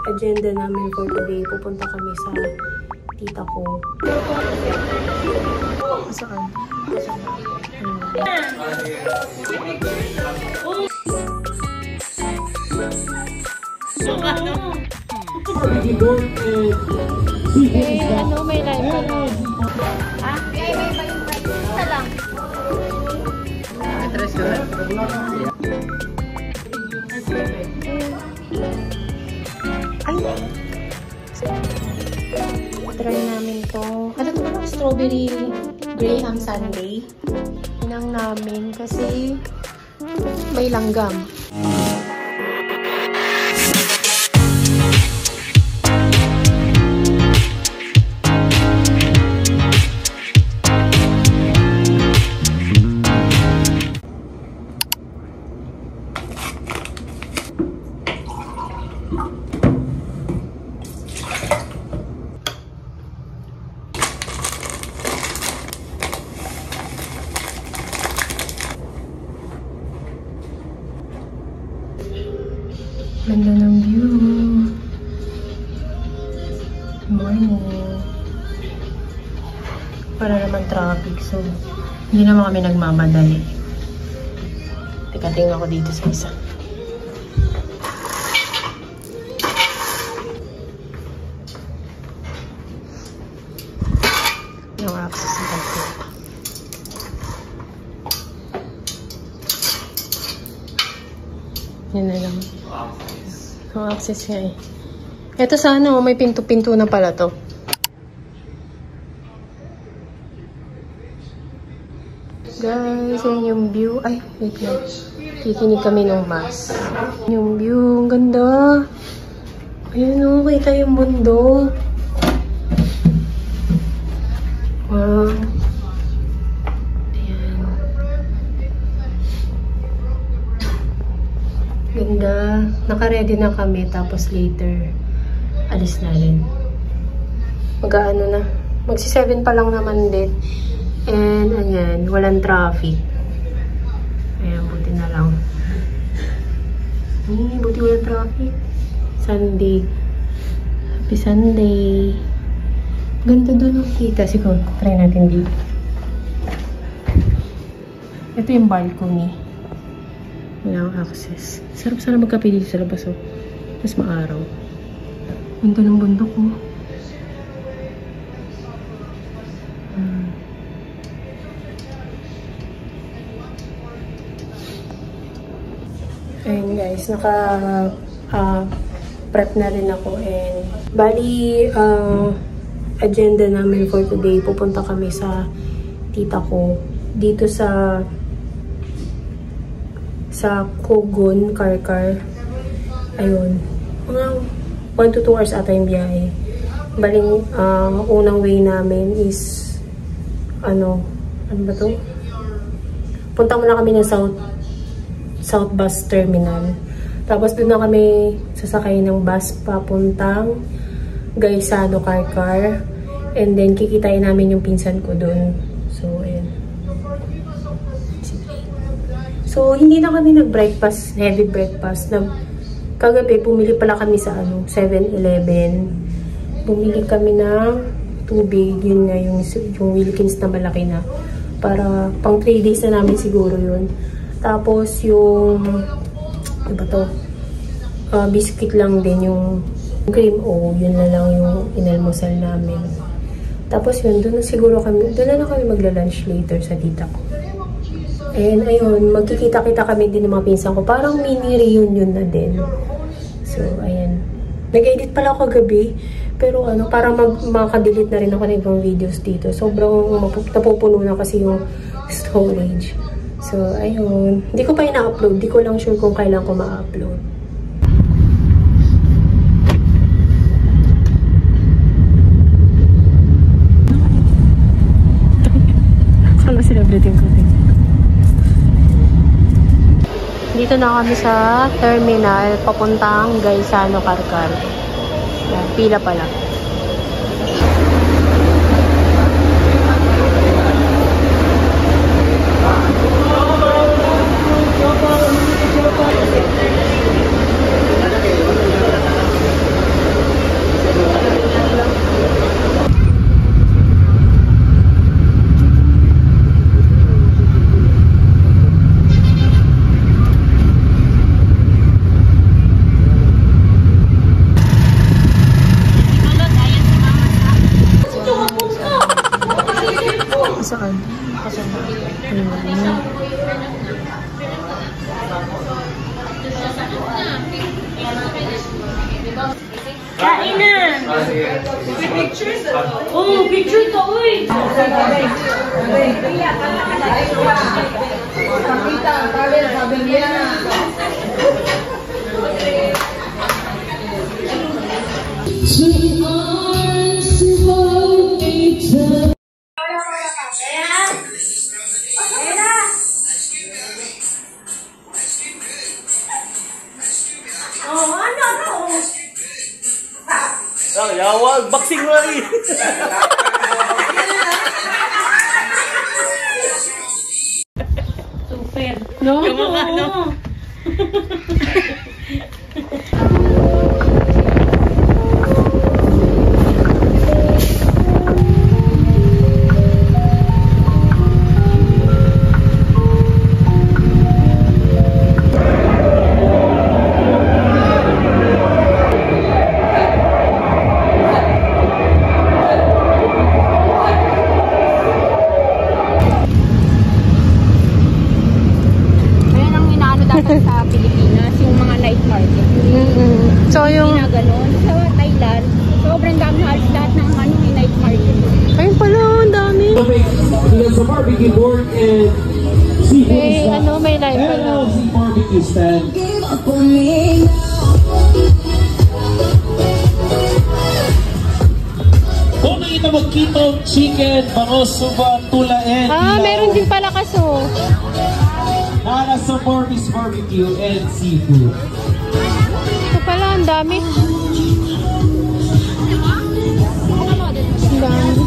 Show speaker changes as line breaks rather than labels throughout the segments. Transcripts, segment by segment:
Agenda namin for today, pupunta kami sa tita ko. Saan? Ano, may live pa lang.
Ah? May pa yung price. Isa lang.
Address ko na.
Try namin to. Ano to ba? Strawberry Graham Sundae. Inang namin kasi may langgam. Ganda ng view. Morning. Para naman traffic, so hindi naman kami nagmamadali. Teka, tingnan ko dito sa isa. Yung access na dito. Yan na lang. Ang access nga eh. Ito sana, may pinto-pinto na pala to. Guys, yan yung view. Ay, wait lang. Kikinig kami ng mass. Yung view, ang ganda. Ayun o, kita yung mundo. Wow. Ganda. Naka-ready na kami. Tapos later, alis na rin. Mag-ano na. Magsi-7 pa lang naman din. And, ayan. Walang traffic. Ayan, buti na lang. Buti walang traffic. Sunday. Happy Sunday. Ganda doon ang kita. Siguro, try natin dito. Ito yung balcony. Walang access. Sarap sana magkape dito sa labas, oh. Mas maaraw. Ganda ng bundok, oh. Ayun guys, prep na rin ako. And bali, agenda namin for today, pupunta kami sa tita ko. Dito sa Kogon, Karkar. Ayun. Mga 1 to 2 hours ata yung biyahe. Baling, unang way namin is, ano ba to? Punta muna kami ng South Bus Terminal. Tapos doon na kami sasakay ng bus papuntang Gaisano, Karkar. And then, kikitain namin yung pinsan ko doon. So, ayun. So, hindi na kami nag-breakfast, heavy breakfast. Kagabi, pumili pala kami sa 7-Eleven. Bumili kami ng tubig. Yun nga, yung Wilkins na malaki na. Para, pang 3 days na namin siguro yun. Tapos, yung, ano ba to? Biscuit lang din, yung cream o. Yun na lang yung inalmusal namin. Tapos yun, doon na siguro kami, doon na kami magla-lunch later sa tita ko. And ayun, magkikita-kita kami din ng mga pinsan ko. Parang mini reunion na din. So, ayan. Nag-edit pala ako kagabi. Pero ano, parang makadelete na rin ako ng ibang videos dito. Sobrang napupuno na kasi yung storage. So, ayun. Hindi ko pa ina-upload. Hindi ko lang sure kung kailan ko ma-upload. Saan ba celebrity ko? Dito na kami sa terminal papuntang Gaisano, Karkar. Yan, pila pala. Kain na! Pictures? Oo, picture to, uy!
Yawa, boxing lagi.
Super. No? No.
Sa Pilipinas, yung mga night market.
So yung...
Ganun. Sa Thailand, sobrang dami halos lahat ng ano, may night market.
Ayun pala, ang dami.
There's a barbecue board and seafood
Eh, ano, may live pala.
LLC barbecue stand. Kung nakita mo kitong chicken, bangos, suba, tula, and
Meron din pala kaso.
Nana sa Barbie's barbecue and seafood.
Ito pala, ang dami. Ang dami.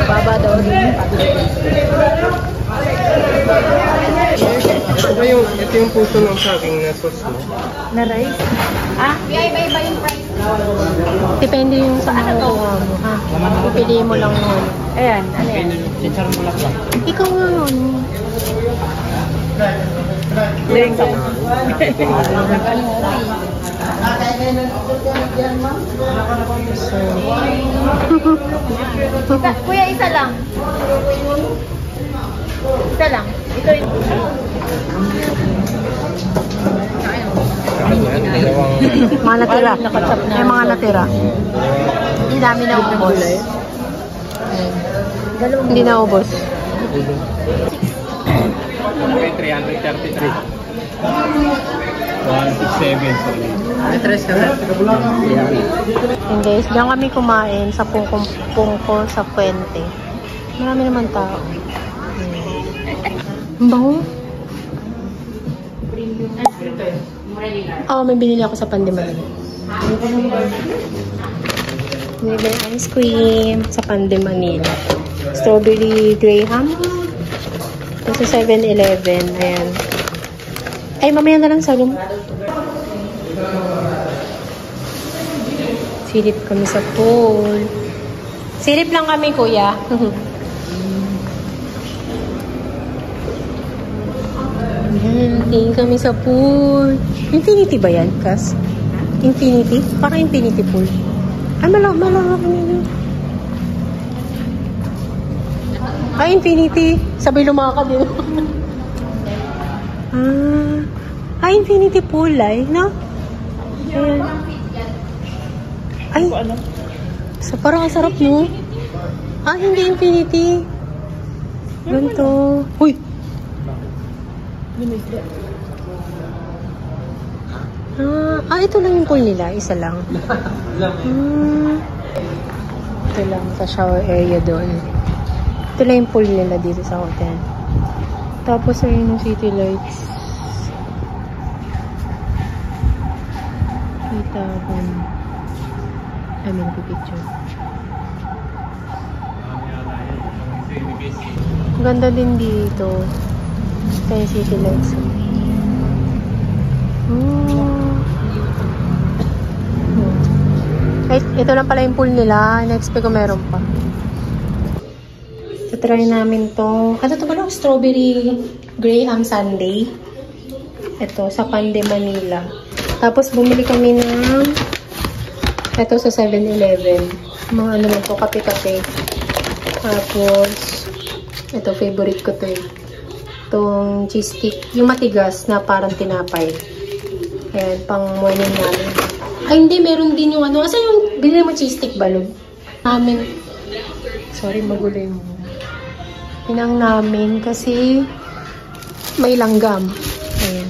Baba daw din.
Ito yung puso ng saging na sauce mo.
Na rice?
Iba-iba yung price.
Depende yung sa mga kuha mo, ha? Pipili mo lang yun.
Ayan, ano yan?
Ikaw nga yun.
Kuya, isa lang. Isa lang. Ito yung...
Mga natira. May mga natira. Hindi namin naubos. Hindi naubos.
333. 167.
And guys, diyan kami kumain sa pungko sa Puente. Marami naman tao. Ang bango. May binili ako sa Pandemanila. Binili ice cream sa Pandemanila. Strawberry Graham. Ito sa 7-Eleven. Ayan. Ay, mamaya na lang sa room. Silip kami sa pool. Silip lang kami, kuya. Ayan, tingin kami sa pool. Infinity ba yan, Kas? Infinity? Parang infinity pool. Ay, malawak nila. Ay, infinity. Sabay lumakad yun. Infinity pool ay, no? Ayan. Ay, parang sarap, no? Hindi infinity. Ganito. Uy! Ito lang yung pool nila. Isa lang. Ito lang sa shower area doon. Ito lang yung pool nila dito sa hotel. Tapos ayun yung city lights. Kita ko. Picture. Ganda din dito. Ito yung city lights. Ito lang pala yung pool nila. Na-expect ko meron pa. So, try namin to. Ano to pala? Strawberry Graham Sundae. Ito, sa Pandemanila. Tapos, bumili kami ng ito sa 7-Eleven. Mga ano lang to, kape-kape. Tapos, ito, favorite ko to eh. Itong cheese stick. Yung matigas na parang tinapay. Ayan, pang morning namin. Ay, hindi. Meron din yung ano. Asa yung binili mo cheese stick balog? Namin. Sorry, magulo yung pinang namin kasi may langgam. Ayan.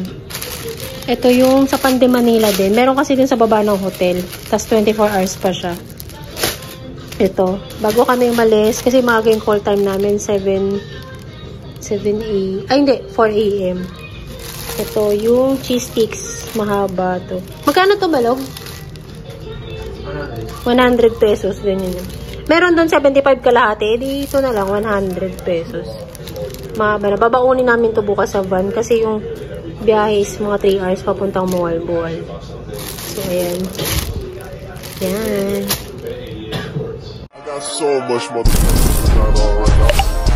Ito yung sa Pande Manila din. Meron kasi din sa baba ng hotel. Tapos 24 hours pa siya. Ito. Bago kami umalis, kasi maaga yung call time namin, 7 a.m. Ay, hindi. 4 a.m. Ito yung cheese sticks. Mahaba to. Magkano to, balog? 100 pesos. Ganyan yun. Meron doon 75 kalahati. Dito na lang, 100 pesos. Mahaba na. Babaunin namin to bukas sa van kasi yung biyahe is mga 3 hours papuntang Mualboal. So, ayan. Yan.
I got so much motherfucking time on right now.